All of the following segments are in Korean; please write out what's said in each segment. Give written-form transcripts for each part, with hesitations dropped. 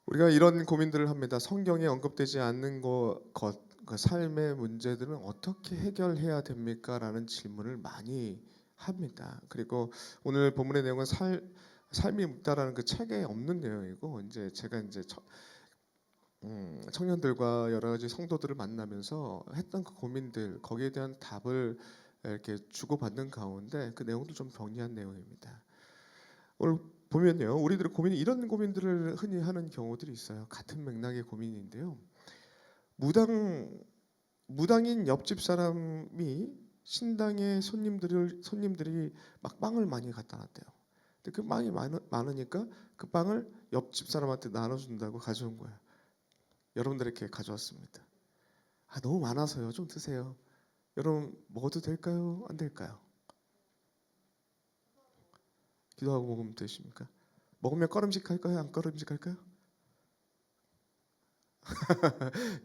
우리가 이런 고민들을 합니다. 성경에 언급되지 않는 그 삶의 문제들은 어떻게 해결해야 됩니까?라는 질문을 많이 합니다. 그리고 오늘 본문의 내용은 삶이 묻다라는 그 책에 없는 내용이고, 이제 제가 청년들과 여러 가지 성도들을 만나면서 했던 그 고민들, 거기에 대한 답을 이렇게 주고받는 가운데 그 내용도 좀 정리한 내용입니다. 오늘 보면요, 우리들의 고민이 이런 고민들을 흔히 하는 경우들이 있어요. 같은 맥락의 고민인데요. 무당 무당인 옆집 사람이 신당의 손님들이 막 빵을 많이 갖다 놨대요. 근데 그 빵이 많으니까 그 빵을 옆집 사람한테 나눠준다고 가져온 거예요. 여러분들에게 가져왔습니다. 너무 많아서요. 좀 드세요. 여러분 먹어도 될까요? 안 될까요? 기도하고 먹으면 되십니까? 먹으면 꺼름직할까요? 안 꺼름직할까요?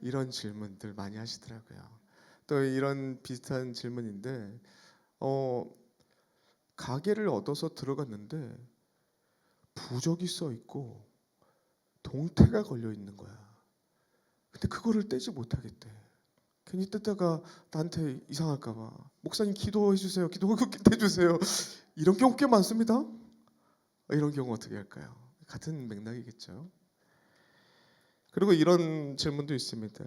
이런 질문들 많이 하시더라고요. 또 이런 비슷한 질문인데, 어, 가게를 얻어서 들어갔는데 부적이 써 있고 동태가 걸려 있는 거야. 근데 그거를 떼지 못하겠대. 괜히 뜯다가 나한테 이상할까 봐. 목사님 기도해 주세요. 기도해 주세요. 이런 경우 꽤 많습니다. 이런 경우 어떻게 할까요? 같은 맥락이겠죠. 그리고 이런 질문도 있습니다.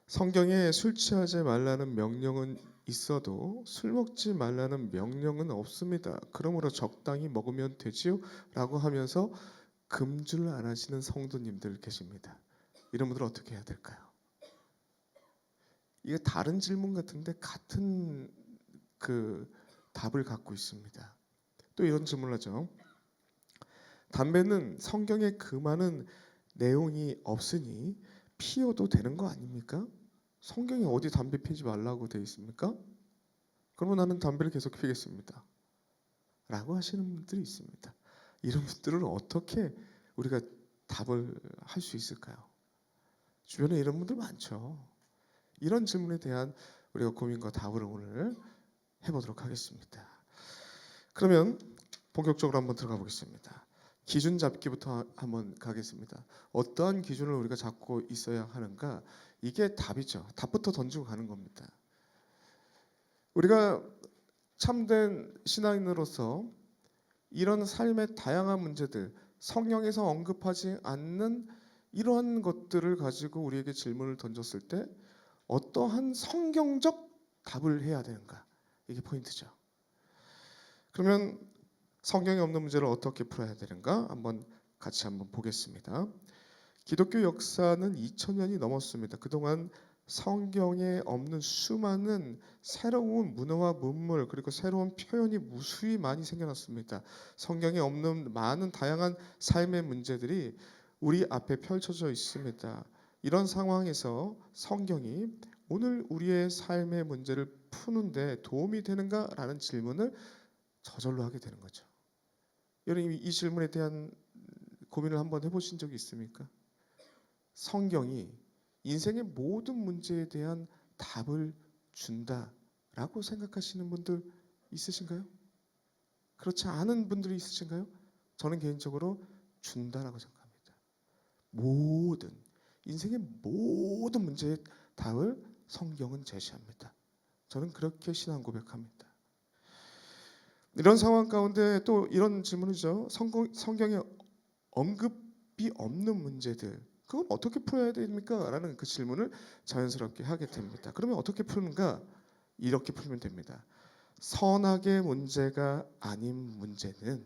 성경에 술 취하지 말라는 명령은 있어도 술 먹지 말라는 명령은 없습니다. 그러므로 적당히 먹으면 되지요? 라고 하면서 금주를 안 하시는 성도님들 계십니다. 이런 분들 어떻게 해야 될까요? 이게 다른 질문 같은데 같은 그 답을 갖고 있습니다. 또 이런 질문을 하죠. 담배는 성경에 그 많은 내용이 없으니 피워도 되는 거 아닙니까? 성경에 어디 담배 피지 말라고 되어 있습니까? 그러면 나는 담배를 계속 피겠습니다. 라고 하시는 분들이 있습니다. 이런 분들은 어떻게 우리가 답을 할 수 있을까요? 주변에 이런 분들 많죠. 이런 질문에 대한 우리가 고민과 답을 오늘 해보도록 하겠습니다. 그러면 본격적으로 한번 들어가 보겠습니다. 기준 잡기부터 한번 가겠습니다. 어떠한 기준을 우리가 잡고 있어야 하는가? 이게 답이죠. 답부터 던지고 가는 겁니다. 우리가 참된 신앙인으로서 이런 삶의 다양한 문제들, 성경에서 언급하지 않는 이러한 것들을 가지고 우리에게 질문을 던졌을 때 어떠한 성경적 답을 해야 되는가? 이게 포인트죠. 그러면 성경에 없는 문제를 어떻게 풀어야 되는가? 같이 한번 보겠습니다. 기독교 역사는 2000년이 넘었습니다. 그동안 성경에 없는 수많은 새로운 문화와 문물 그리고 새로운 표현이 무수히 많이 생겨났습니다. 성경에 없는 많은 다양한 삶의 문제들이 우리 앞에 펼쳐져 있습니다. 이런 상황에서 성경이 오늘 우리의 삶의 문제를 푸는데 도움이 되는가라는 질문을 저절로 하게 되는 거죠. 여러분 이 질문에 대한 고민을 한번 해보신 적이 있습니까? 성경이 인생의 모든 문제에 대한 답을 준다라고 생각하시는 분들 있으신가요? 그렇지 않은 분들이 있으신가요? 저는 개인적으로 준다라고 생각합니다. 인생의 모든 문제의 답을 성경은 제시합니다. 저는 그렇게 신앙 고백합니다. 이런 상황 가운데 또 이런 질문이죠. 성경에 언급이 없는 문제들, 그건 어떻게 풀어야 됩니까? 라는 그 질문을 자연스럽게 하게 됩니다. 그러면 어떻게 푸는가? 이렇게 풀면 됩니다. 선악의 문제가 아닌 문제는,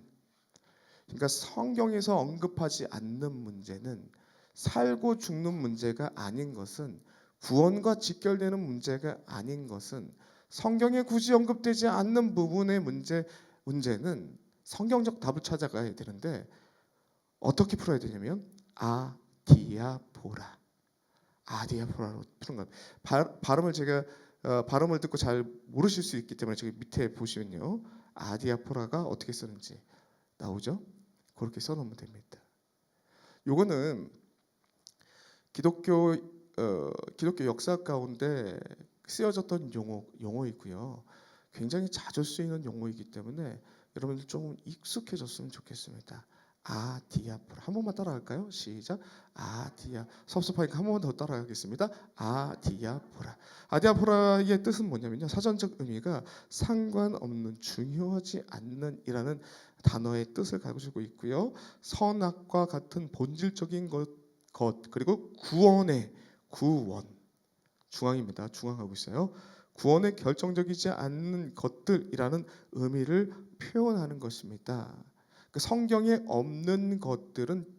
그러니까 성경에서 언급하지 않는 문제는, 살고 죽는 문제가 아닌 것은, 구원과 직결되는 문제가 아닌 것은, 성경에 굳이 언급되지 않는 부분의 문제는 성경적 답을 찾아가야 되는데 어떻게 풀어야 되냐면 아디아포라로 푸는 겁니다. 발음을 제가 발음을 듣고 잘 모르실 수 있기 때문에 저기 밑에 보시면요, 아디아포라가 어떻게 쓰는지 나오죠? 그렇게 써놓으면 됩니다. 요거는 기독교 기독교 역사 가운데 쓰여졌던 용어이고요. 굉장히 자주 쓰이는 용어이기 때문에 여러분들 조금 익숙해졌으면 좋겠습니다. 아디아포라. 한 번만 따라할까요? 시작. 아디아. 섭섭하니까 한 번만 더 따라하겠습니다. 아디아포라. 아디아포라의 뜻은 뭐냐면요. 사전적 의미가 상관없는, 중요하지 않는 이라는 단어의 뜻을 가지고 있고요. 선악과 같은 본질적인 것 그리고 구원의 구원. 중앙입니다. 중앙하고 있어요. 구원에 결정적이지 않는 것들이라는 의미를 표현하는 것입니다. 그 성경에 없는 것들은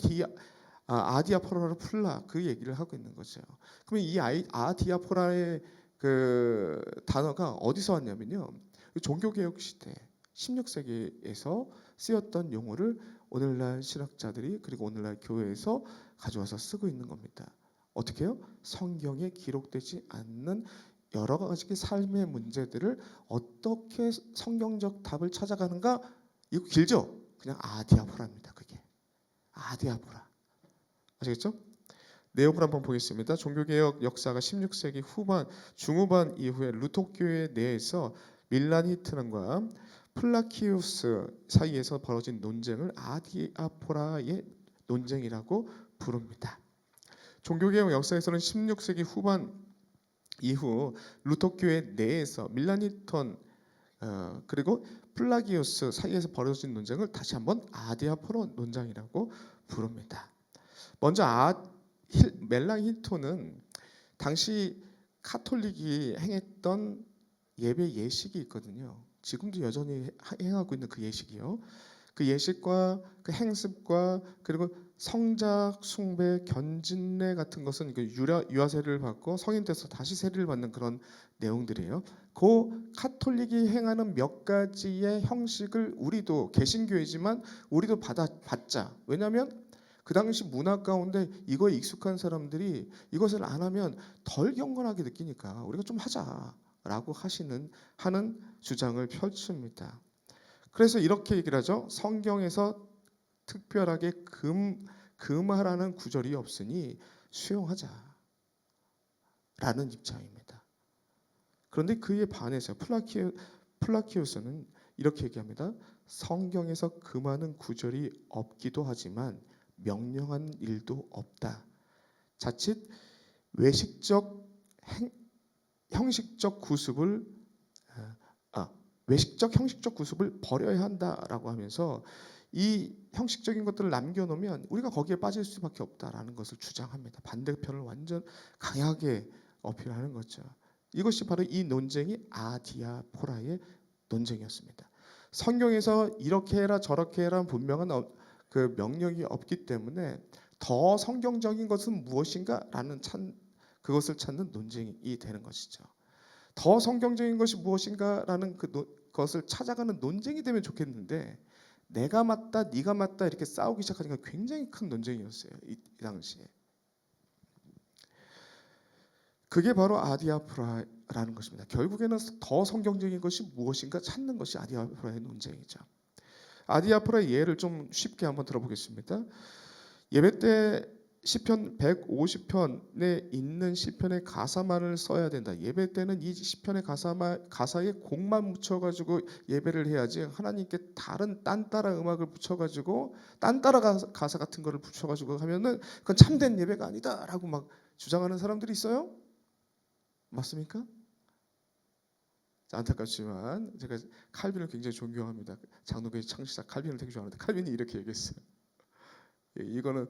아디아포라로 풀라 그 얘기를 하고 있는 거죠. 그러면 이 아디아포라의 그 단어가 어디서 왔냐면요. 종교개혁 시대 16세기에서 쓰였던 용어를 오늘날 신학자들이 그리고 오늘날 교회에서 가져와서 쓰고 있는 겁니다. 어떻게요? 성경에 기록되지 않는 여러 가지 삶의 문제들을 어떻게 성경적 답을 찾아가는가? 이거 길죠? 그냥 아디아포라입니다. 그게 아디아포라. 아시겠죠? 내용을 한번 보겠습니다. 종교개혁 역사가 16세기 후반, 중후반 이후에 루터교회 내에서 밀란 히트런과 플라키우스 사이에서 벌어진 논쟁을 아디아포라의 논쟁이라고 부릅니다. 종교개혁 역사에서는 16세기 후반 이후 루터교회 내에서 밀란 히트런 그리고 플라기우스 사이에서 벌어진 논쟁을 다시 한번 아디아포라 논쟁이라고 부릅니다. 먼저 멜랑 히토는 당시 카톨릭이 행했던 예배 예식이 있거든요. 지금도 여전히 행하고 있는 그 예식이요. 그 예식과 그 행습과 그리고 성작 숭배, 견진례 같은 것은 유아 세례를 받고 성인 돼서 다시 세례를 받는 그런 내용들이에요. 그 카톨릭이 행하는 몇 가지의 형식을 우리도 개신교회지만 우리도 받자. 왜냐하면 그 당시 문화 가운데 이거에 익숙한 사람들이 이것을 안 하면 덜 경건하게 느끼니까 우리가 좀 하자라고 하는 주장을 펼칩니다. 그래서 이렇게 얘기를 하죠. 성경에서 특별하게 금하라는 구절이 없으니 수용하자라는 입장입니다. 그런데 그에 반해서 플라키우스는 이렇게 얘기합니다. 성경에서 금하는 구절이 없기도 하지만 명령한 일도 없다. 자칫 외식적 형식적 구습을 버려야 한다라고 하면서 이 형식적인 것들을 남겨놓으면 우리가 거기에 빠질 수밖에 없다라는 것을 주장합니다. 반대편을 완전 강하게 어필하는 거죠. 이것이 바로 이 논쟁이 아디아포라의 논쟁이었습니다. 성경에서 이렇게 해라 저렇게 해라 분명한 그 명령이 없기 때문에 더 성경적인 것은 무엇인가라는 그것을 찾는 논쟁이 되는 것이죠. 더 성경적인 것이 무엇인가라는 그것을 찾아가는 논쟁이 되면 좋겠는데 내가 맞다, 네가 맞다 이렇게 싸우기 시작하니까 굉장히 큰 논쟁이었어요. 이 당시에. 그게 바로 아디아포라라는 것입니다. 결국에는 더 성경적인 것이 무엇인가 찾는 것이 아디아포라의 논쟁이죠. 아디아포라의 예를 좀 쉽게 한번 들어보겠습니다. 예배 때 시편 150편에 있는 시편의 가사만을 써야 된다. 예배 때는 이 시편의 가사에 곡만 묻혀가지고 예배를 해야지 하나님께 다른 딴따라 음악을 붙여가지고 딴따라 가사 같은 거를 붙여가지고 하면은 그건 참된 예배가 아니다라고 막 주장하는 사람들이 있어요. 맞습니까? 안타깝지만 제가 칼빈을 굉장히 존경합니다. 장로교회 창시자 칼빈을 되게 좋아하는데 칼빈이 이렇게 얘기했어요. 이거는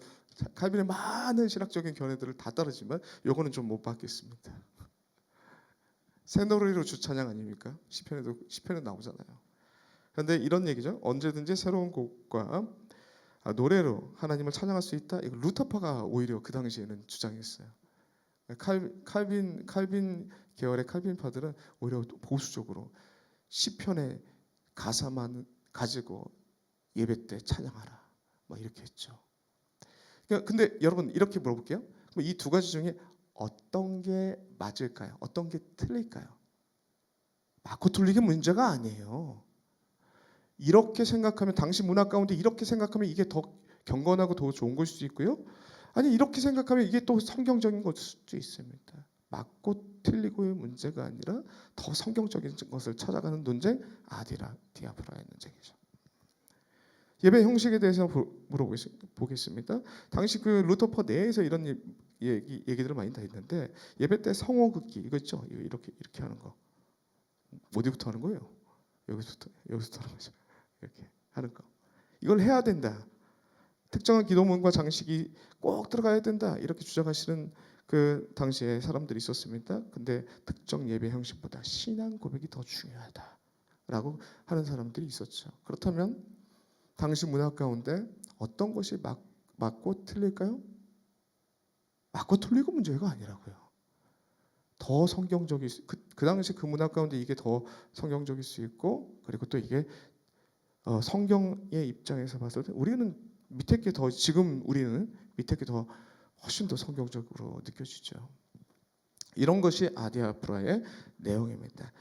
칼빈의 많은 신학적인 견해들을 다 따르지만 이거는 좀 못 받겠습니다. 새노래로 주찬양 아닙니까? 시편에 나오잖아요. 그런데 이런 얘기죠. 언제든지 새로운 곡과 노래로 하나님을 찬양할 수 있다. 이거 루터파가 오히려 그 당시에는 주장했어요. 칼빈 계열의 칼빈파들은 오히려 보수적으로 시편의 가사만 가지고 예배 때 찬양하라. 막 이렇게 했죠. 근데 여러분 이렇게 물어볼게요. 이 두 가지 중에 어떤 게 맞을까요? 어떤 게 틀릴까요? 맞고 틀리게 문제가 아니에요. 이렇게 생각하면 당시 문화 가운데 이렇게 생각하면 이게 더 경건하고 더 좋은 걸 수도 있고요. 아니 이렇게 생각하면 이게 또 성경적인 걸 수도 있습니다. 맞고 틀리고의 문제가 아니라 더 성경적인 것을 찾아가는 논쟁, 아디아포라의 논쟁이죠. 예배 형식에 대해서 물어보겠습니다. 당시 그 루터파 내에서 이런 얘기들을 많이 다 있는데, 예배 때 성호 긋기 이거 있죠? 이렇게 하는 거. 어디부터 하는 거예요? 여기서부터 하는 거죠. 이렇게 하는 거. 이걸 해야 된다. 특정한 기도문과 장식이 꼭 들어가야 된다. 이렇게 주장하시는 그 당시에 사람들이 있었습니다. 근데 특정 예배 형식보다 신앙 고백이 더 중요하다라고 하는 사람들이 있었죠. 그렇다면 당시 문화 가운데 어떤 것이 맞고 틀릴까요? 맞고 틀리고 문제가 아니라고요. 더 성경적일 그 당시 그 문화 가운데 이게 더 성경적일 수 있고, 그리고 또 이게 성경의 입장에서 봤을 때 우리는 밑에 게 더, 지금 우리는 밑에 게 더 훨씬 더 성경적으로 느껴지죠. 이런 것이 아디아프라의 내용입니다.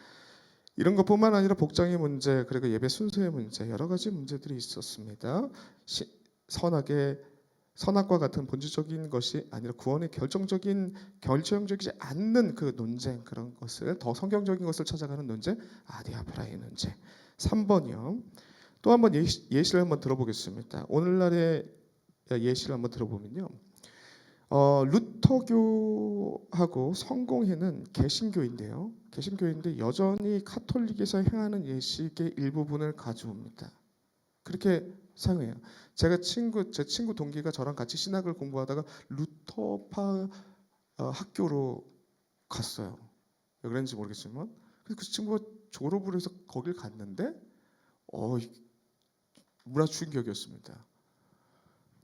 이런 것뿐만 아니라 복장의 문제, 그리고 예배 순서의 문제, 여러 가지 문제들이 있었습니다. 선악과 같은 본질적인 것이 아니라 구원의 결정적이지 않는 그 논쟁, 그런 것을 더 성경적인 것을 찾아가는 논쟁, 아디아프라의 논쟁. 3번이요. 또 한번 예시를 한번 들어보겠습니다. 오늘날의 예시를 한번 들어보면요. 루터교하고 성공회는 개신교인데요. 개신교인데 여전히 카톨릭에서 행하는 예식의 일부분을 가져옵니다. 그렇게 사용해요. 제 친구 동기가 저랑 같이 신학을 공부하다가 루터파 학교로 갔어요. 왜 그런지 모르겠지만, 그 친구가 졸업을 해서 거길 갔는데 문화 충격이었습니다.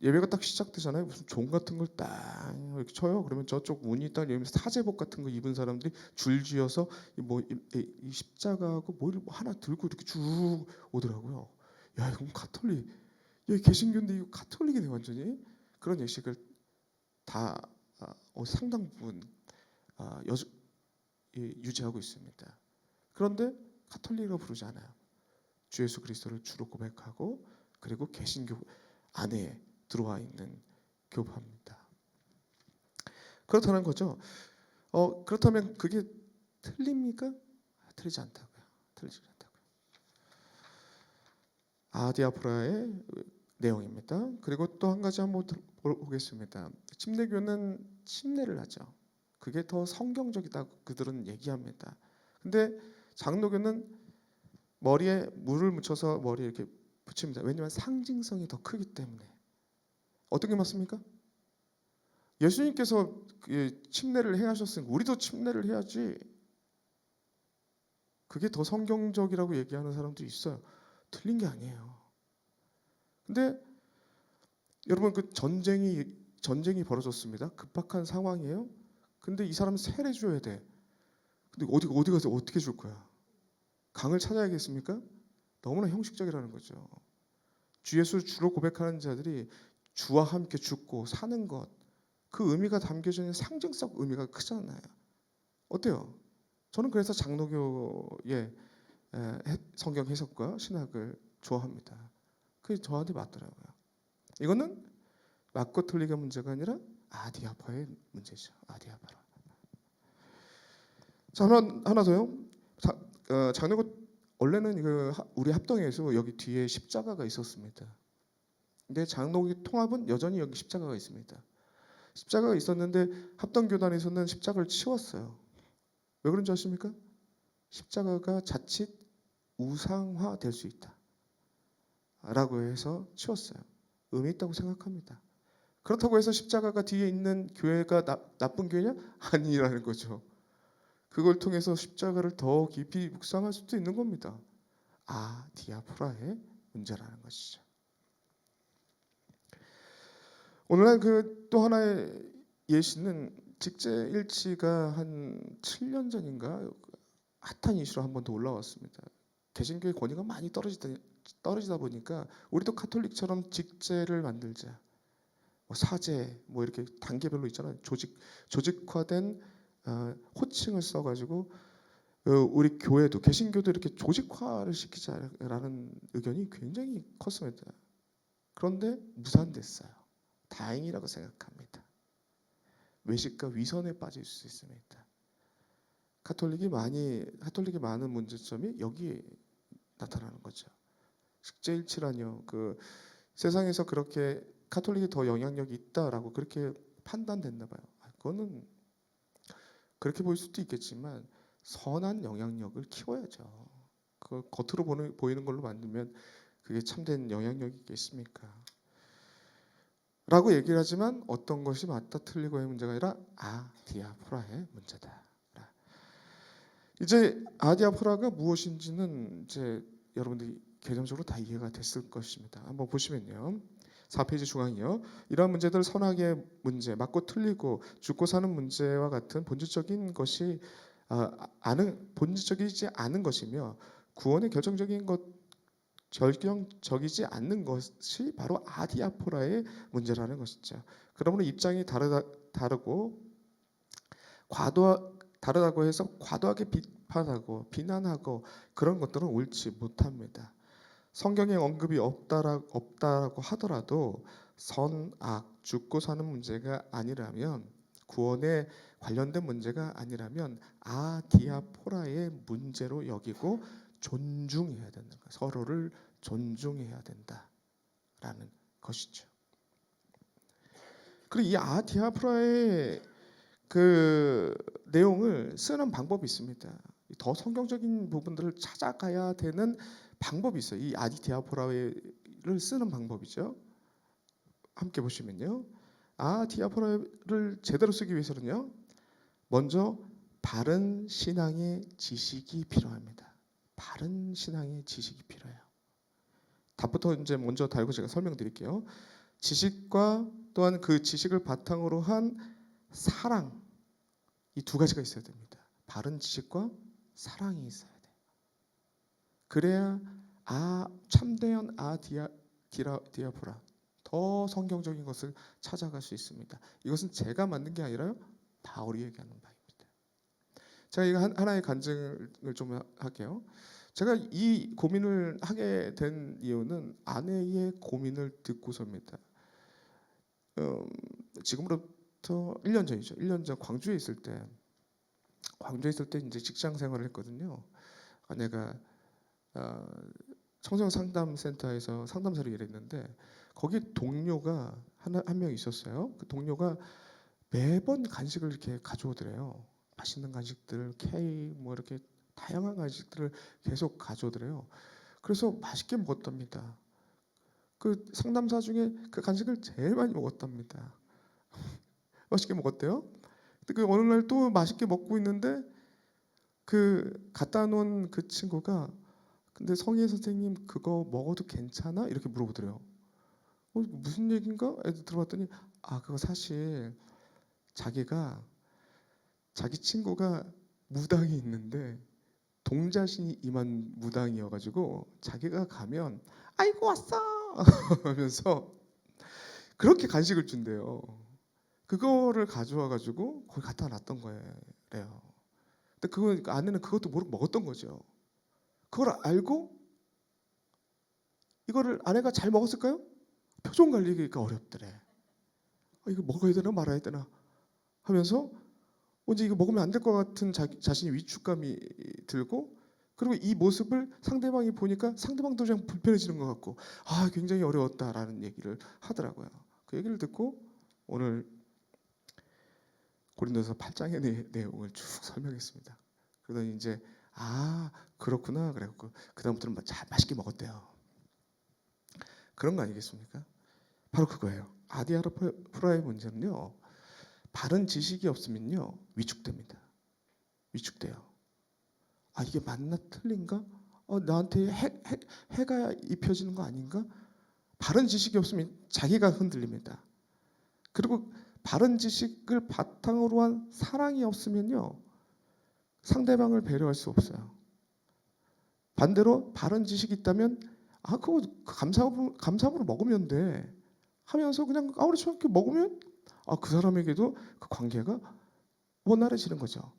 예배가 딱 시작되잖아요. 무슨 종 같은 걸 딱 이렇게 쳐요. 그러면 저쪽 문이 딱 열리면서 사제복 같은 거 입은 사람들이 줄지어서 이 십자가하고 뭐 하나 들고 이렇게 쭉 오더라고요. 야, 이건 카톨릭. 여기 개신교인데 이거 카톨릭이네 완전히. 그런 예식을 다 상당 부분 유지하고 있습니다. 그런데 카톨릭이라고 부르지 않아요. 주 예수 그리스도를 주로 고백하고, 그리고 개신교 안에 들어와 있는 교파입니다. 그렇다는 거죠. 그렇다면 그게 틀립니까? 틀리지 않다고요. 틀리지 않다고요. 아디아프라의 내용입니다. 그리고 또 한 가지 한번 보겠습니다. 침례교는 침례를 하죠. 그게 더 성경적이다고 그들은 얘기합니다. 근데 장로교는 머리에 물을 묻혀서 머리에 이렇게 붙입니다. 왜냐하면 상징성이 더 크기 때문에. 어떤 게 맞습니까? 예수님께서 침례를 행하셨으니까 우리도 침례를 해야지. 그게 더 성경적이라고 얘기하는 사람도 있어요. 틀린 게 아니에요. 근데 여러분, 그 전쟁이 벌어졌습니다. 급박한 상황이에요. 근데 이 사람 세례 줘야 돼. 근데 어디 가서 어떻게 줄 거야? 강을 찾아야겠습니까? 너무나 형식적이라는 거죠. 주 예수를 주로 고백하는 자들이 주와 함께 죽고 사는 것, 그 의미가 담겨져 있는 상징적 의미가 크잖아요. 어때요? 저는 그래서 장로교의 성경 해석과 신학을 좋아합니다. 그게 저한테 맞더라고요. 이거는 맞고 틀리게 문제가 아니라 아디아파의 문제죠. 아디아파라. 자, 하나 더요. 장로교 원래는 우리 합동에서 여기 뒤에 십자가가 있었습니다. 근데 장로교 통합은 여전히 여기 십자가가 있습니다. 십자가가 있었는데 합동교단에서는 십자가를 치웠어요. 왜 그런지 아십니까? 십자가가 자칫 우상화 될 수 있다 라고 해서 치웠어요. 의미 있다고 생각합니다. 그렇다고 해서 십자가가 뒤에 있는 교회가 나쁜 교회냐? 아니라는 거죠. 그걸 통해서 십자가를 더 깊이 묵상할 수도 있는 겁니다. 디아프라의 문제라는 것이죠. 오늘날 또 하나의 예시는 직제일치가 한 7년 전인가 핫한 이슈로 한 번 더 올라왔습니다. 개신교의 권위가 많이 떨어지다 보니까 우리도 카톨릭처럼 직제를 만들자. 사제 이렇게 단계별로 있잖아요. 조직화된 호칭을 써가지고 우리 교회도 개신교도 이렇게 조직화를 시키자라는 의견이 굉장히 컸습니다. 그런데 무산됐어요. 다행이라고 생각합니다. 외식과 위선에 빠질 수 있습니다. 카톨릭이 많은 문제점이 여기에 나타나는 거죠. 식재일치라뇨. 그 세상에서 그렇게 가톨릭이 더 영향력이 있다라고 그렇게 판단됐나 봐요. 그거는 그렇게 보일 수도 있겠지만 선한 영향력을 키워야죠. 그 겉으로 보이는 걸로 만들면 그게 참된 영향력이 있겠습니까? 라고 얘기를 하지만 어떤 것이 맞다 틀리고의 문제가 아니라 아디아포라의 문제다. 이제 아디아포라가 무엇인지는 이제 여러분들이 개념적으로 다 이해가 됐을 것입니다. 한번 보시면요. 4페이지 중앙이요. 이러한 문제들 선악의 문제, 맞고 틀리고 죽고 사는 문제와 같은 본질적인 것이 본질적이지 않은 것이며 구원의 결정적이지 않는 것이 바로 아디아포라의 문제라는 것이죠. 그러므로 입장이 다르고 다르다고 해서 과도하게 비판하고 비난하고 그런 것들은 옳지 못합니다. 성경에 언급이 없다라고 하더라도 선악 죽고 사는 문제가 아니라면 구원에 관련된 문제가 아니라면 아디아포라의 문제로 여기고 존중해야 된다. 서로를 존중해야 된다라는 것이죠. 그리고 이 아디아포라의 그 내용을 쓰는 방법이 있습니다. 더 성경적인 부분들을 찾아가야 되는 방법이 있어요. 이 아디아포라를 쓰는 방법이죠. 함께 보시면요. 아디아포라를 제대로 쓰기 위해서는요. 먼저 바른 신앙의 지식이 필요합니다. 바른 신앙의 지식이 필요해요. 답부터 이제 먼저 달고 제가 설명드릴게요. 지식과 또한 그 지식을 바탕으로 한 사랑, 이 두 가지가 있어야 됩니다. 바른 지식과 사랑이 있어야 돼요. 그래야 참된 디아포라, 더 성경적인 것을 찾아갈 수 있습니다. 이것은 제가 만든 게 아니라요. 바울이 얘기하는 바입니다. 제가 이거 하나의 간증을 좀 할게요. 제가 이 고민을 하게 된 이유는 아내의 고민을 듣고서입니다. 지금으로부터 1년 전이죠. 1년 전 광주에 있을 때 이제 직장 생활을 했거든요. 아내가 청소년 상담센터에서 상담사로 일했는데 거기 동료가 한 명 있었어요. 그 동료가 매번 간식을 이렇게 가져오더래요. 맛있는 간식들, 케이크 뭐 이렇게 다양한 간식들을 계속 가져오더래요. 그래서 맛있게 먹었답니다. 그 상담사 중에 그 간식을 제일 많이 먹었답니다. 맛있게 먹었대요. 근데 그 어느 날 또 맛있게 먹고 있는데 그 갖다 놓은 그 친구가 근데 성희 선생님 그거 먹어도 괜찮아? 이렇게 물어보더래요. 무슨 얘긴가? 애들 들어봤더니 그거 사실 자기 친구가 무당이 있는데 동자신이 임한 무당이어가지고 자기가 가면 아이고 왔어 하면서 그렇게 간식을 준대요. 그거를 가져와가지고 거기 갖다 놨던 거예요. 근데 아내는 그것도 모르고 먹었던 거죠. 그걸 알고 이거를 아내가 잘 먹었을까요? 표정 관리가 어렵더래. 이거 먹어야 되나 말아야 되나 하면서 이제 이거 먹으면 안 될 것 같은 자신이 위축감이 들고 그리고 이 모습을 상대방이 보니까 상대방도 좀 불편해지는 것 같고 굉장히 어려웠다라는 얘기를 하더라고요. 그 얘기를 듣고 오늘 고린도서 8장의 내용을 쭉 설명했습니다. 그러더니 이제 그렇구나 그래갖고 그 다음부터는 잘 맛있게 먹었대요. 그런 거 아니겠습니까? 바로 그거예요. 아디아포라의 문제는요. 바른 지식이 없으면요. 위축됩니다. 위축돼요. 이게 맞나 틀린가? 나한테 해가 입혀지는 거 아닌가? 바른 지식이 없으면 자기가 흔들립니다. 그리고 바른 지식을 바탕으로 한 사랑이 없으면요. 상대방을 배려할 수 없어요. 반대로 바른 지식이 있다면 그거 감사함으로 먹으면 돼 하면서 그냥 아무렇지 않게 먹으면 그 사람에게도 그 관계가 원활해지는 거죠.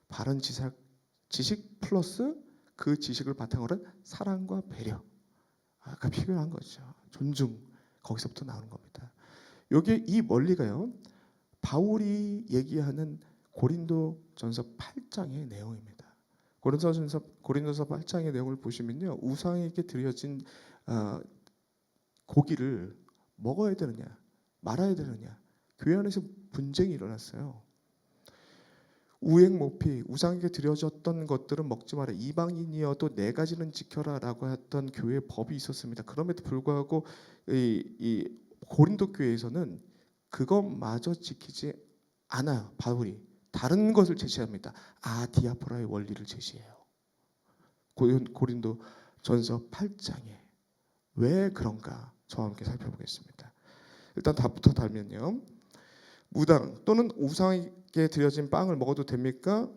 바른 지식 플러스 그 지식을 바탕으로 한 사랑과 배려가 필요한 거죠. 존중 거기서부터 나오는 겁니다. 요게 이 원리가요. 바울이 얘기하는 고린도전서 8장의 내용입니다. 고린도서 8장의 내용을 보시면요, 우상에게 드려진 고기를 먹어야 되느냐 말아야 되느냐, 교회 안에서 분쟁이 일어났어요. 우행모피, 우상에게 드려졌던 것들은 먹지 마라, 이방인이어도 네 가지는 지켜라라고 했던 교회 법이 있었습니다. 그럼에도 불구하고 이 고린도 교회에서는 그것마저 지키지 않아요. 바울이 다른 것을 제시합니다. 아디아포라의 원리를 제시해요. 고린도 전서 8장에 왜 그런가 저와 함께 살펴보겠습니다. 일단 답부터 달면요, 무당 또는 우상에게 드려진 빵을 먹어도 됩니까?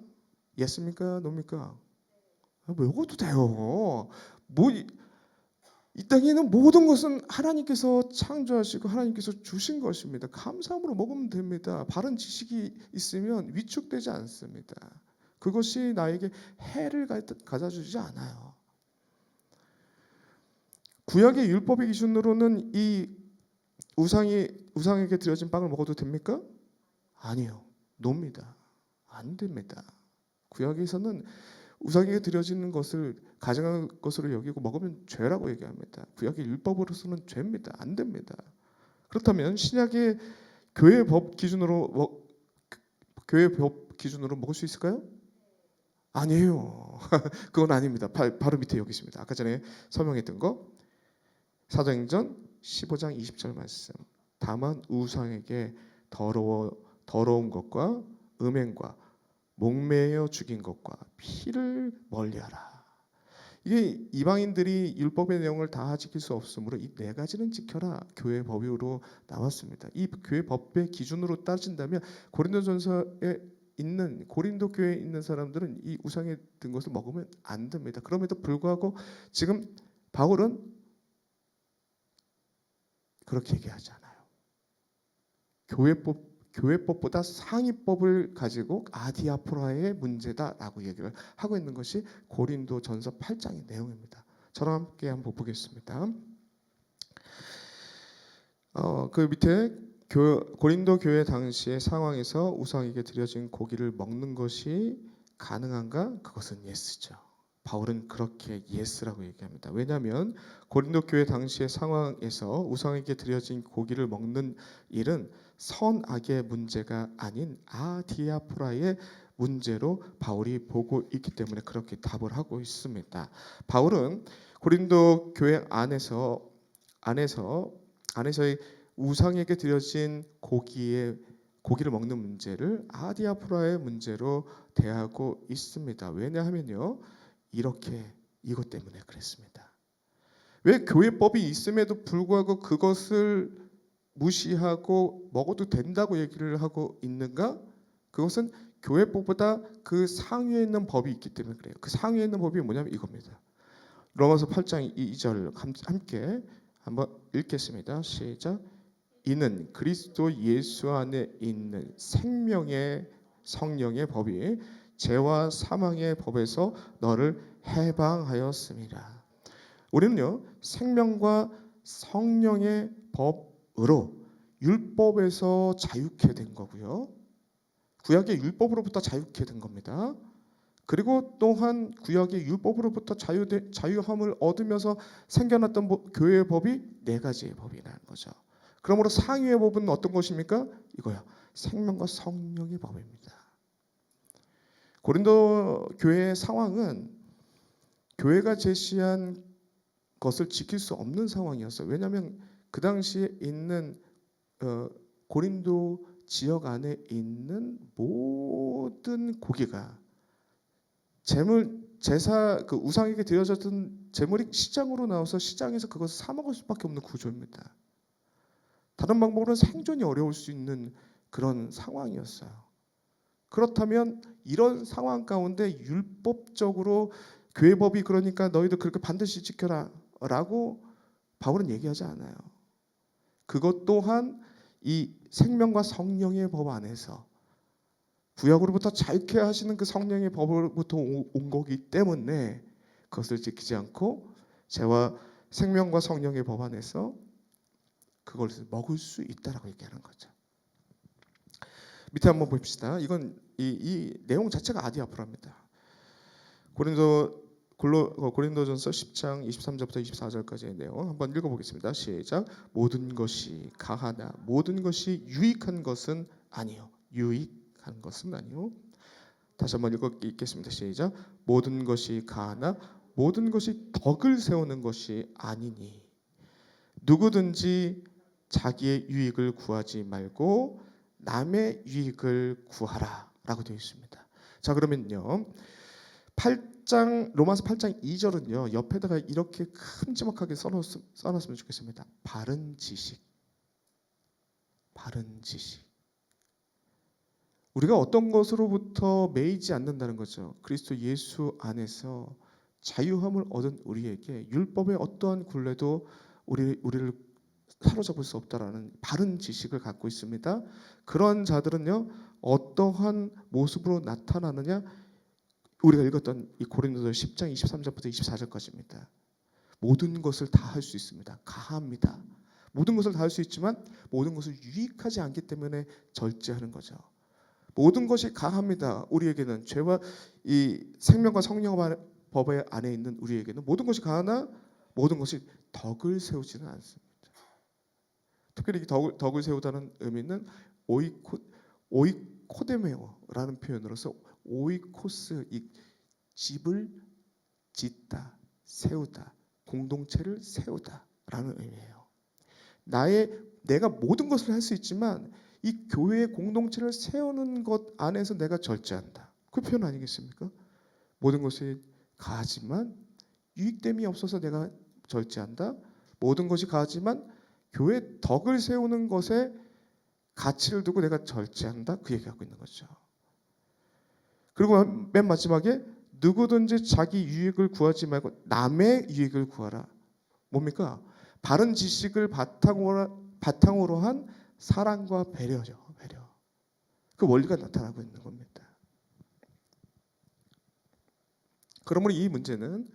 예습니까? 노입니까? 먹어도 돼요. 이 땅에는 모든 것은 하나님께서 창조하시고 하나님께서 주신 것입니다. 감사함으로 먹으면 됩니다. 바른 지식이 있으면 위축되지 않습니다. 그것이 나에게 해를 가져주지 않아요. 구약의 율법의 기준으로는 이 우상에게 드려진 빵을 먹어도 됩니까? 아니요. 노입니다. 안 됩니다. 구약에서는 우상에게 드려지는 것을 가증한 것으로 여기고 먹으면 죄라고 얘기합니다. 구약의 율법으로서는 죄입니다. 안 됩니다. 그렇다면 신약의 교회 법 기준으로 먹을 수 있을까요? 아니에요. 그건 아닙니다. 바로 밑에 여기 있습니다. 아까 전에 설명했던 거, 사도행전 15장 20절 말씀. 다만 우상에게 더러운 것과 음행과 목매어 죽인 것과 피를 멀리하라. 이게 이방인들이 율법의 내용을 다 지킬 수 없으므로 이 네 가지는 지켜라, 교회 법으로 나왔습니다. 이 교회 법의 기준으로 따진다면 고린도전서에 있는 고린도 교회에 있는 사람들은 이 우상에 든 것을 먹으면 안 됩니다. 그럼에도 불구하고 지금 바울은 그렇게 얘기하지 않아요. 교회법보다 상위법을 가지고 아디아포라의 문제다라고 얘기를 하고 있는 것이 고린도전서 8장의 내용입니다. 저랑 함께 한번 보겠습니다. 그 밑에 고린도 교회 당시의 상황에서 우상에게 드려진 고기를 먹는 것이 가능한가? 그것은 예스죠. 바울은 그렇게 예스라고 얘기합니다. 왜냐하면 고린도 교회 당시의 상황에서 우상에게 드려진 고기를 먹는 일은 선악의 문제가 아닌 아디아포라의 문제로 바울이 보고 있기 때문에 그렇게 답을 하고 있습니다. 바울은 고린도 교회 안에서의 우상에게 드려진 고기를 먹는 문제를 아디아포라의 문제로 대하고 있습니다. 왜냐하면요, 이것 때문에 그랬습니다. 왜 교회법이 있음에도 불구하고 그것을 무시하고 먹어도 된다고 얘기를 하고 있는가? 그것은 교회법보다 그 상위에 있는 법이 있기 때문에 그래요. 그 상위에 있는 법이 뭐냐면 이겁니다. 로마서 8장 2절 함께 한번 읽겠습니다. 시작. 이는 그리스도 예수 안에 있는 생명의 성령의 법이 죄와 사망의 법에서 너를 해방하였습니다. 우리는요, 생명과 성령의 법으로 율법에서 자유케 된 거고요. 구약의 율법으로부터 자유케 된 겁니다. 그리고 또한 구약의 율법으로부터 자유함을 얻으면서 생겨났던 교회의 법이 네 가지의 법이라는 거죠. 그러므로 상위의 법은 어떤 것입니까? 이거야. 생명과 성령의 법입니다. 고린도 교회의 상황은 교회가 제시한 것을 지킬 수 없는 상황이었어요. 왜냐하면 그 당시에 있는 고린도 지역 안에 있는 모든 고기가 그 우상에게 드려졌던 제물이 시장으로 나와서 시장에서 그것을 사 먹을 수밖에 없는 구조입니다. 다른 방법으로는 생존이 어려울 수 있는 그런 상황이었어요. 그렇다면 이런 상황 가운데 율법적으로 교회법이 그러니까 너희도 그렇게 반드시 지켜라 라고 바울은 얘기하지 않아요. 그것 또한 이 생명과 성령의 법 안에서 구약으로부터 자유케 하시는 그 성령의 법으로부터 온 거기 때문에 그것을 지키지 않고 죄와 생명과 성령의 법 안에서 그것을 먹을 수 있다라고 얘기하는 거죠. 밑에 한번 봅시다. 이건 이 내용 자체가 아디아포라입니다. 고린도전서 10장 23절부터 24절까지의 내용 한번 읽어보겠습니다. 시작. 모든 것이 가하나 모든 것이 유익한 것은 아니요. 유익한 것은 아니요. 다시 한번 읽겠습니다. 시작. 모든 것이 가하나 모든 것이 덕을 세우는 것이 아니니 누구든지 자기의 유익을 구하지 말고 남의 유익을 구하라 라고 되어 있습니다. 자, 그러면요 8장 로마서 8장 2절은요 옆에다가 이렇게 큼지막하게 써놨으면 좋겠습니다. 바른 지식. 바른 지식. 우리가 어떤 것으로부터 매이지 않는다는 거죠. 그리스도 예수 안에서 자유함을 얻은 우리에게 율법의 어떠한 굴레도 우리를 사로잡을 수 없다라는 바른 지식을 갖고 있습니다. 그런 자들은요 어떠한 모습으로 나타나느냐? 우리가 읽었던 이 고린도서 10장 23절부터 24절까지입니다. 모든 것을 다 할 수 있습니다. 가합니다. 모든 것을 다 할 수 있지만 모든 것을 유익하지 않기 때문에 절제하는 거죠. 모든 것이 가합니다. 우리에게는 죄와 이 생명과 성령법의 안에 있는 우리에게는 모든 것이 가하나 모든 것이 덕을 세우지는 않습니다. 특별히 덕을 세우다는 의미는 오이코데메오라는 표현으로서 오이코스, 이 집을 짓다, 세우다, 공동체를 세우다라는 의미예요. 내가 모든 것을 할 수 있지만 이 교회의 공동체를 세우는 것 안에서 내가 절제한다. 그 표현 아니겠습니까? 모든 것이 가하지만 유익됨이 없어서 내가 절제한다. 모든 것이 가하지만 교회 덕을 세우는 것에 가치를 두고 내가 절제한다. 그 얘기하고 있는 거죠. 그리고 맨 마지막에 누구든지 자기 유익을 구하지 말고 남의 유익을 구하라. 뭡니까? 바른 지식을 바탕으로 한 사랑과 배려죠. 배려. 그 원리가 나타나고 있는 겁니다. 그러므로 이 문제는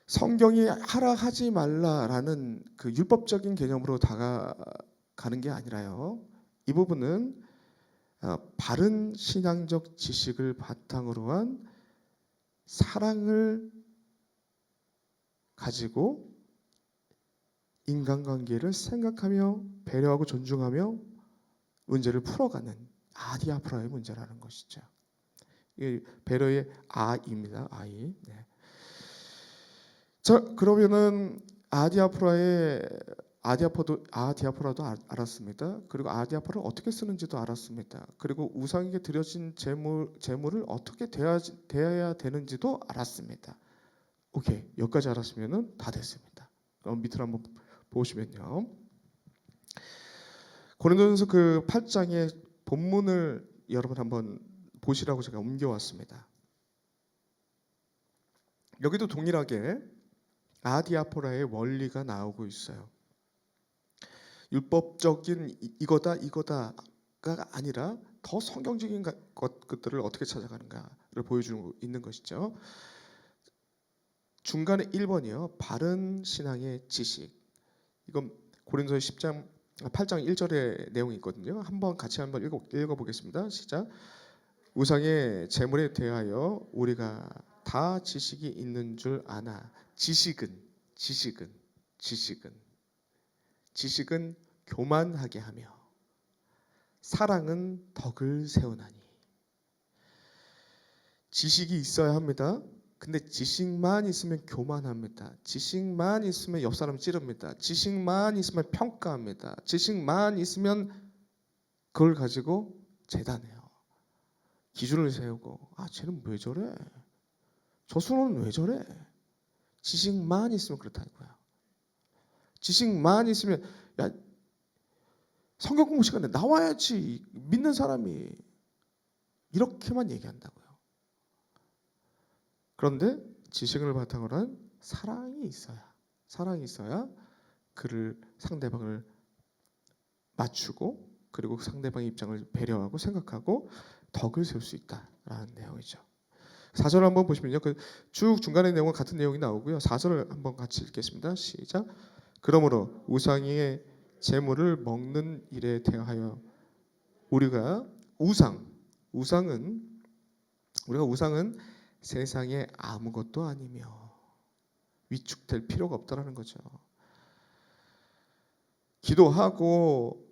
성경이 하라 하지 말라라는 그 율법적인 개념으로 다가가는 게 아니라요. 이 부분은 바른 신앙적 지식을 바탕으로 한 사랑을 가지고 인간관계를 생각하며 배려하고 존중하며 문제를 풀어가는 아디아프라의 문제라는 것이죠. 이게 배려의 아입니다. 아이. 네. 자, 그러면은 아디아포라도 알았습니다. 그리고 아디아포를 어떻게 쓰는지도 알았습니다. 그리고 우상에게 드려진 제물을 어떻게 대해야 되는지도 알았습니다. 오케이, 여기까지 알았으면은 다 됐습니다. 그럼 밑으로 한번 보시면요, 고린도전서 그 8장의 본문을 여러분 한번 보시라고 제가 옮겨왔습니다. 여기도 동일하게 아디아포라의 원리가 나오고 있어요. 율법적인 이거다가 아니라 더 성경적인 것들을 어떻게 찾아가는가를 보여주고 있는 것이죠. 중간에 1번이요. 바른 신앙의 지식. 이건 고린도서 8장 1절의 내용이 있거든요. 한번 같이 한번 읽어보겠습니다. 시작. 우상의 제물에 대하여 우리가 다 지식이 있는 줄 아나 지식은 교만하게 하며 사랑은 덕을 세우나니. 지식이 있어야 합니다. 근데 지식만 있으면 교만합니다. 지식만 있으면 옆 사람 찌릅니다. 지식만 있으면 평가합니다. 지식만 있으면 그걸 가지고 재단해요. 기준을 세우고 쟤는 왜 저래? 저 순호는 왜 저래? 지식만 있으면 그렇다고요. 지식만 있으면 성경 공부 시간에 나와야지 믿는 사람이 이렇게만 얘기한다고요. 그런데 지식을 바탕으로 한 사랑이 있어야 그를 상대방을 맞추고 그리고 상대방의 입장을 배려하고 생각하고 덕을 세울 수 있다라는 내용이죠. 4절 한번 보시면요. 쭉 중간의 내용은 같은 내용이 나오고요. 4절을 한번 같이 읽겠습니다. 시작. 그러므로 우상의 제물을 먹는 일에 대하여 우리가 우상은 세상에 아무것도 아니며 위축될 필요가 없다라는 거죠. 기도하고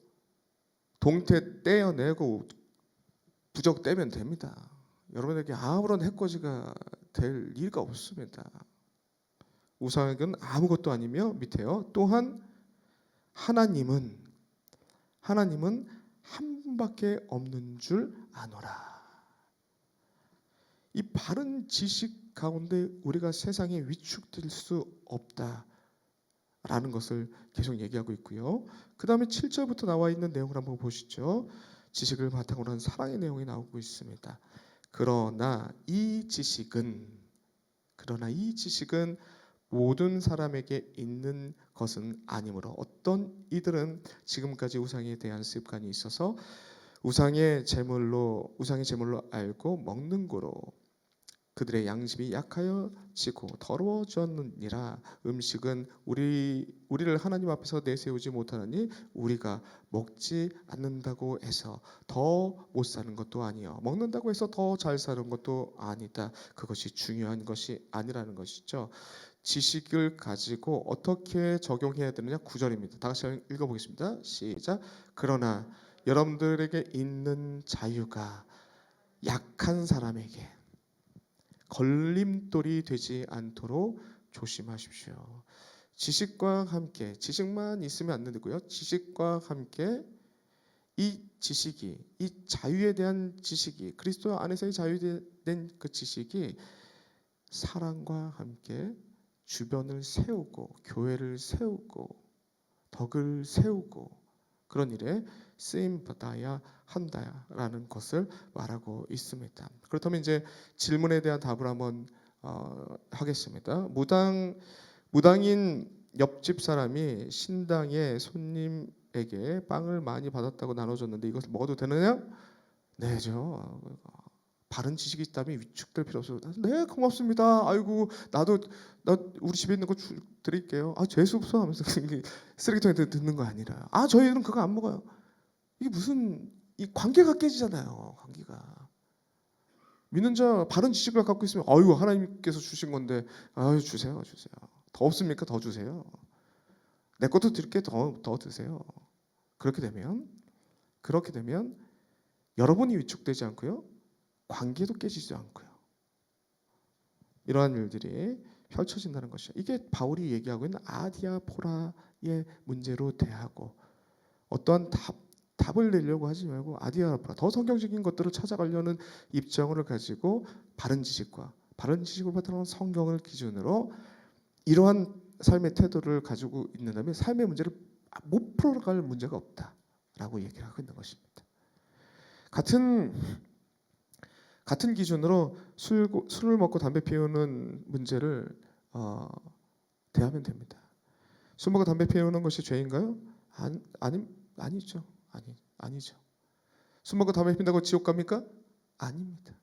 동태 떼어내고 부적 떼면 됩니다. 여러분에게 아무런 해코지가 될 이유가 없습니다. 우상은 아무것도 아니며 밑에요. 또한 하나님은 한 분밖에 없는 줄 아노라. 이 바른 지식 가운데 우리가 세상에 위축될 수 없다라는 것을 계속 얘기하고 있고요. 그 다음에 7절부터 나와 있는 내용을 한번 보시죠. 지식을 바탕으로 한 사랑의 내용이 나오고 있습니다. 그러나 이 지식은 모든 사람에게 있는 것은 아니므로 어떤 이들은 지금까지 우상에 대한 습관이 있어서 우상의 제물로 알고 먹는 거로 그들의 양심이 약하여지고 더러워졌느니라. 음식은 우리를 하나님 앞에서 내세우지 못하느니 우리가 먹지 않는다고 해서 더 못 사는 것도 아니요 먹는다고 해서 더 잘 사는 것도 아니다. 그것이 중요한 것이 아니라는 것이죠. 지식을 가지고 어떻게 적용해야 되느냐. 9절입니다. 다 같이 읽어보겠습니다. 시작. 그러나 여러분들에게 있는 자유가 약한 사람에게 걸림돌이 되지 않도록 조심하십시오. 지식과 함께, 지식만 있으면 안 되고요. 지식과 함께 이 지식이, 이 자유에 대한 지식이, 그리스도 안에서의 자유된 그 지식이 사랑과 함께 주변을 세우고 교회를 세우고 덕을 세우고 그런 일에 쓰임 받아야 한다라는 것을 말하고 있습니다. 그렇다면 이제 질문에 대한 답을 한번 하겠습니다. 무당인 옆집 사람이 신당의 손님에게 빵을 많이 받았다고 나눠줬는데 이것을 먹어도 되느냐? 네죠. 바른 지식이 있다면 위축될 필요 없어요. 네, 고맙습니다. 아이고, 나 우리 집에 있는 거 드릴게요. 아, 재수 없어 하면서 쓰레기통에 넣는 거 아니라. 아, 저희는 그거 안 먹어요. 이게 무슨 이 관계가 깨지잖아요. 관계가. 믿는 자 바른 지식을 갖고 있으면 아유, 하나님께서 주신 건데 아유, 주세요. 더 없습니까? 더 주세요. 내 것도 드릴게 더 드세요. 그렇게 되면 여러분이 위축되지 않고요. 관계도 깨지지 않고요. 이러한 일들이 펼쳐진다는 것이죠. 이게 바울이 얘기하고 있는 아디아포라의 문제로 대하고 어떠한 답을 내려고 하지 말고 아디아포라 더 성경적인 것들을 찾아가려는 입장을 가지고 바른 지식을 바탕으로 성경을 기준으로 이러한 삶의 태도를 가지고 있는다면 삶의 문제를 못 풀어갈 문제가 없다라고 얘기를 하고 있는 것입니다. 같은 기준으로 술을 먹고 담배 피우는 문제를 대하면 됩니다. 술 먹고 담배 피우는 것이 죄인가요? 아니죠. 아니죠. 술 먹고 담배 피운다고 지옥 갑니까? 아닙니다.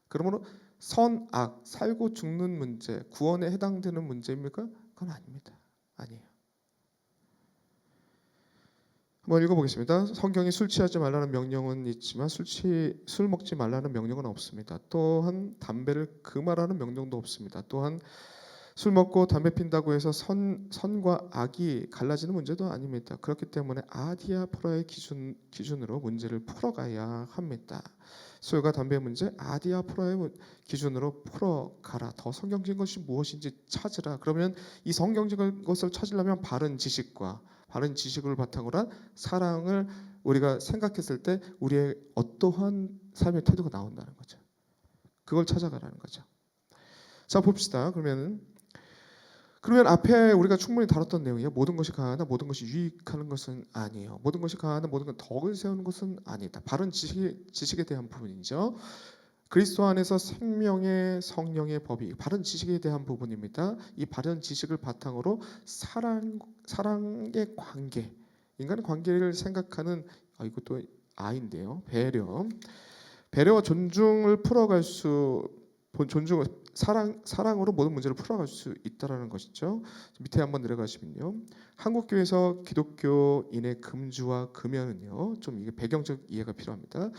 그러므로 선악, 살고 죽는 문제, 구원에 해당되는 문제입니까? 그건 아닙니다. 아니에요. 한번 읽어보겠습니다. 성경에 술 취하지 말라는 명령은 있지만 술 먹지 말라는 명령은 없습니다. 또한 담배를 금하라는 명령도 없습니다. 또한 술 먹고 담배 핀다고 해서 선과 악이 갈라지는 문제도 아닙니다. 그렇기 때문에 아디아포라의 기준으로 문제를 풀어가야 합니다. 술과 담배 문제 아디아포라의 기준으로 풀어가라. 더 성경적인 것이 무엇인지 찾으라. 그러면 이 성경적인 것을 찾으려면 바른 지식을 바탕으로 한 사랑을 우리가 생각했을 때 우리의 어떠한 삶의 태도가 나온다는 거죠. 그걸 찾아가라는 거죠. 자, 봅시다. 그러면 앞에 우리가 충분히 다뤘던 내용이에요. 모든 것이 강하나 모든 것이 유익하는 것은 아니에요. 모든 것이 강하나 모든 것 덕을 세우는 것은 아니다. 바른 지식에 대한 부분이죠. 그리스도 안에서 생명의 성령의 법이 바른 지식에 대한 부분입니다. 이 바른 지식을 바탕으로 사랑의 관계, 인간의 관계를 생각하는 이것도 아인데요. 배려와 존중을 풀어갈 사랑으로 모든 문제를 풀어갈 수 있다라는 것이죠. 밑에 한번 내려가시면요. 한국 교회에서 기독교인의 금주와 금연은요. 좀 이게 배경적 이해가 필요합니다.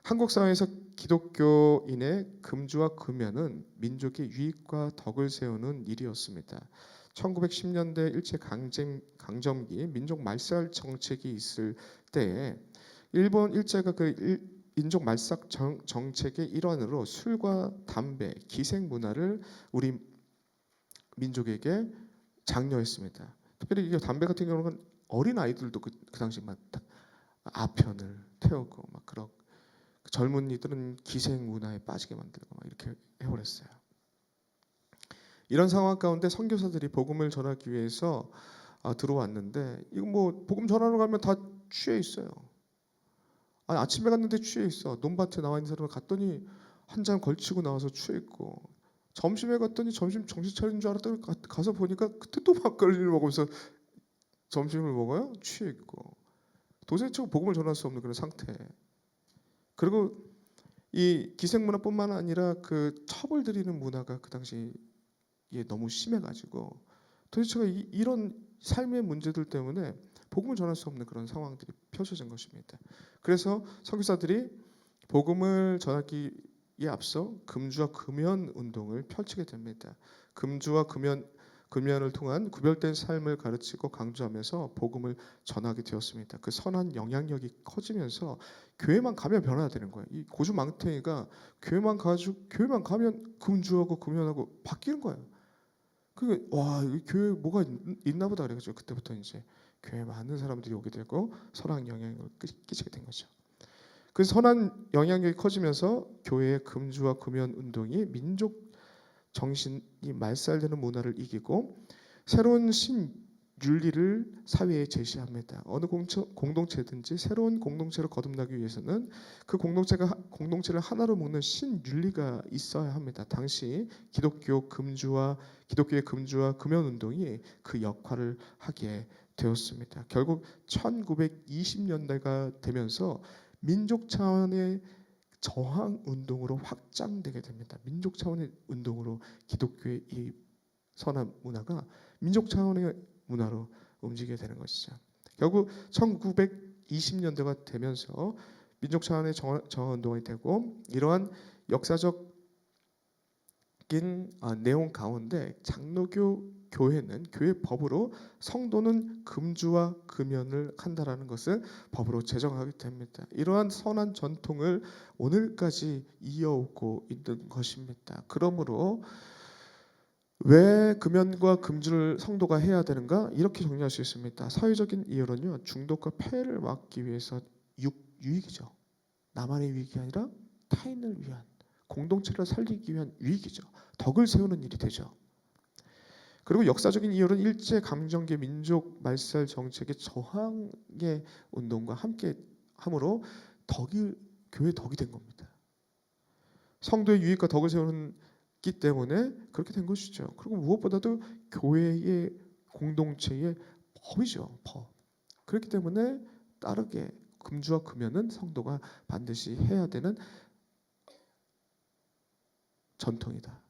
한국 사회에서 기독교인의 금주와 금연은 민족의 유익과 덕을 세우는 일이었습니다. 1910년대 일제 강점기 민족 말살 정책이 있을 때에 일본 일제가 민족 말살 정책의 일환으로 술과 담배, 기생 문화를 우리 민족에게 장려했습니다. 특별히 이게 담배 같은 경우는 어린 아이들도 그 당시 막 아편을 태우고 막 그런 젊은이들은 기생 문화에 빠지게 만들고 막 이렇게 해버렸어요. 이런 상황 가운데 선교사들이 복음을 전하기 위해서 들어왔는데 이거 뭐 복음 전하러 가면 다 취해 있어요. 아니, 아침에 갔는데 취해 있어. 논밭에 나와 있는 사람을 갔더니 한 잔 걸치고 나와서 취해 있고, 점심에 갔더니 점심 정신 차린 줄 알았더니 가서 보니까 그때 또 막걸리를 먹으면서 점심을 먹어요. 취해 있고 도대체 복음을 전할 수 없는 그런 상태. 그리고 이 기생문화뿐만 아니라 그 처벌 드리는 문화가 그 당시에 너무 심해가지고 도대체가 이런 삶의 문제들 때문에 복음을 전할 수 없는 그런 상황들이 펼쳐진 것입니다. 그래서 선교사들이 복음을 전하기에 앞서 금주와 금연 운동을 펼치게 됩니다. 금주와 금연을 통한 구별된 삶을 가르치고 강조하면서 복음을 전하게 되었습니다. 그 선한 영향력이 커지면서 교회만 가면 변화가 되는 거예요. 이 고주망태이가 교회만 가면 금주하고 금연하고 바뀌는 거예요. 와, 이 교회 뭐가 있나 보다 그래가지고 그때부터 이제 교회에 많은 사람들이 오게 되고 선한 영향력을 끼치게 된 거죠. 그 선한 영향력이 커지면서 교회의 금주와 금연 운동이 민족 정신이 말살되는 문화를 이기고 새로운 신윤리를 사회에 제시합니다. 어느 공동체든지 새로운 공동체로 거듭나기 위해서는 그 공동체를 하나로 묶는 신윤리가 있어야 합니다. 당시 기독교의 금주와 금연 운동이 그 역할을 하게 되었습니다. 결국 1920년대가 되면서 민족 차원의 저항 운동으로 확장되게 됩니다. 민족 차원의 운동으로 기독교의 이 선한 문화가 민족 차원의 문화로 움직이게 되는 것이죠. 결국 1920년대가 되면서 민족 차원의 저항 운동이 되고 이러한 역사적인 내용 가운데 장로교 교회는 교회 법으로 성도는 금주와 금연을 한다라는 것을 법으로 제정하게 됩니다. 이러한 선한 전통을 오늘까지 이어오고 있는 것입니다. 그러므로 왜 금연과 금주를 성도가 해야 되는가? 이렇게 정리할 수 있습니다. 사회적인 이유는요, 중독과 폐해를 막기 위해서 유익이죠. 나만의 유익이 아니라 타인을 위한, 공동체를 살리기 위한 유익이죠. 덕을 세우는 일이 되죠. 그리고 역사적인 이유는 일제 강점기 민족 말살 정책의 저항의 운동과 함께 함으로 교회의 덕이 된 겁니다. 성도의 유익과 덕을 세우기 때문에 그렇게 된 것이죠. 그리고 무엇보다도 교회의 공동체의 법이죠. 법. 그렇기 때문에 따르게 금주와 금연은 성도가 반드시 해야 되는 전통이다.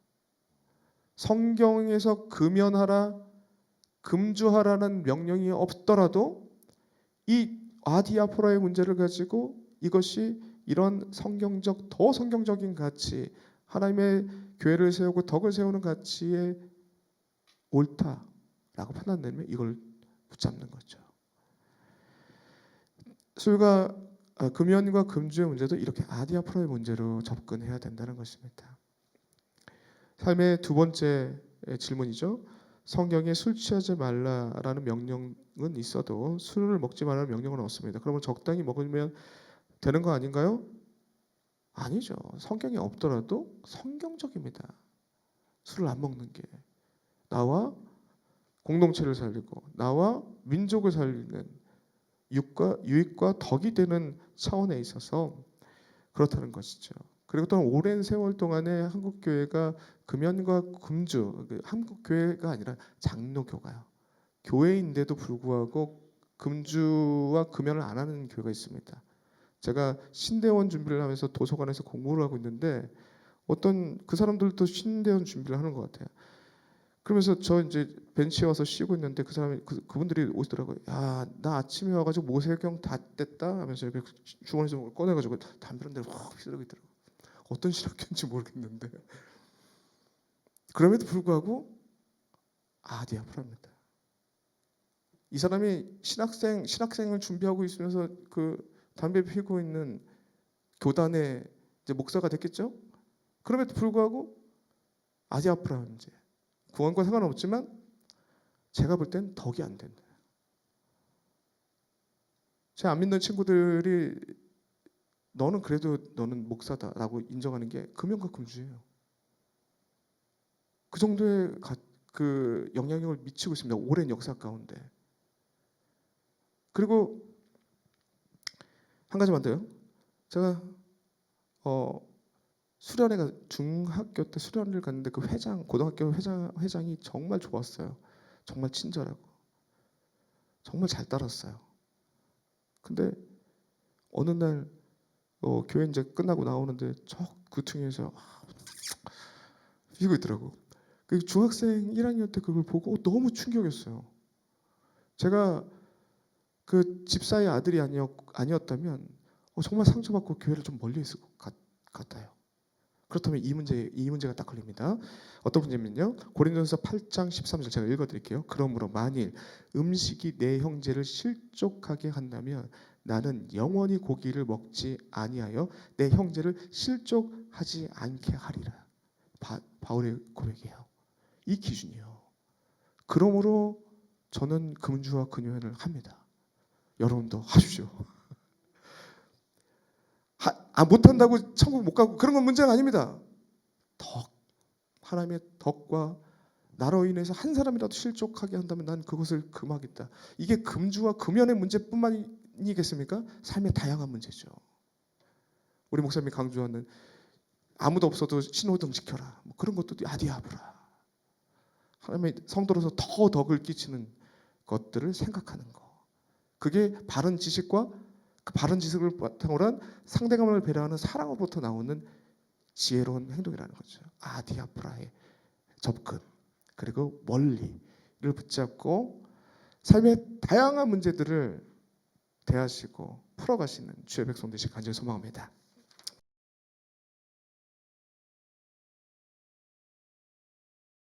성경에서 금연하라, 금주하라는 명령이 없더라도 이 아디아포라의 문제를 가지고 이것이 이런 더 성경적인 가치, 하나님의 교회를 세우고 덕을 세우는 가치에 옳다라고 판단되면 이걸 붙잡는 거죠. 금연과 금주의 문제도 이렇게 아디아포라의 문제로 접근해야 된다는 것입니다. 삶의 두 번째 질문이죠. 성경에 술 취하지 말라라는 명령은 있어도 술을 먹지 말라는 명령은 없습니다. 그러면 적당히 먹으면 되는 거 아닌가요? 아니죠. 성경에 없더라도 성경적입니다. 술을 안 먹는 게 나와 공동체를 살리고 나와 민족을 살리는 유익과 덕이 되는 차원에 있어서 그렇다는 것이죠. 그리고 또 오랜 세월 동안에 한국 교회가 금연과 금주, 한국 교회가 아니라 장로교가요. 교회인데도 불구하고 금주와 금연을 안 하는 교회가 있습니다. 제가 신대원 준비를 하면서 도서관에서 공부를 하고 있는데 어떤 그 사람들도 신대원 준비를 하는 것 같아요. 그러면서 저 이제 벤치에 와서 쉬고 있는데 그 사람이 그분들이 오시더라고요. 야, 나 아침에 와가지고 모세경 다 뗐다 하면서 이렇게 주머니에서 뭘 꺼내가지고 담배 한 대를 확 피우고 있더라고요. 어떤 신학교인지 모르겠는데 그럼에도 불구하고 아디아프라입니다. 이 사람이 신학생을 준비하고 있으면서 그 담배 피우고 있는 교단의 이제 목사가 됐겠죠. 그럼에도 불구하고 아디아프라 문제 구원과 상관없지만 제가 볼 땐 덕이 안 된다. 제 안 믿는 친구들이 너는 그래도 너는 목사다라고 인정하는 게 금연과 금주예요. 그 정도의 그 영향력을 미치고 있습니다. 오랜 역사 가운데. 그리고 한 가지만 더요. 제가 수련회가 중학교 때 수련을 갔는데 그 고등학교 회장이 정말 좋았어요. 정말 친절하고 정말 잘 따랐어요. 근데 어느 날 교회 이제 끝나고 나오는데 저 구퉁이에서 피고 있더라고. 그 중학생 1학년 때 그걸 보고 너무 충격이었어요. 제가 그 집사의 아들이 아니었다면 정말 상처받고 교회를 좀 멀리 있을 것 같아요. 그렇다면 이 문제가 딱 걸립니다. 어떤 문제냐면요. 고린도전서 8장 13절 제가 읽어드릴게요. 그러므로 만일 음식이 내 형제를 실족하게 한다면 나는 영원히 고기를 먹지 아니하여 내 형제를 실족하지 않게 하리라. 바울의 고백이에요. 이 기준이요. 그러므로 저는 금주와 금요일을 합니다. 여러분도 하십시오. 못한다고 천국 못 가고 그런 건 문제가 아닙니다. 하나님의 덕과 나로 인해서 한 사람이라도 실족하게 한다면 난 그것을 금하겠다. 이게 금주와 금연의 문제뿐만이겠습니까? 삶의 다양한 문제죠. 우리 목사님이 강조하는 아무도 없어도 신호등 지켜라. 뭐 그런 것도 아디아브라. 하나님의 성도로서 더 덕을 끼치는 것들을 생각하는 거. 그게 바른 지식과 그 바른 지식을 바탕으로 한 상대방을 배려하는 사랑으로부터 나오는 지혜로운 행동이라는 거죠. 아디아프라의 접근 그리고 원리를 붙잡고 삶의 다양한 문제들을 대하시고 풀어가시는 주의 백성 되시길 간절히 소망합니다.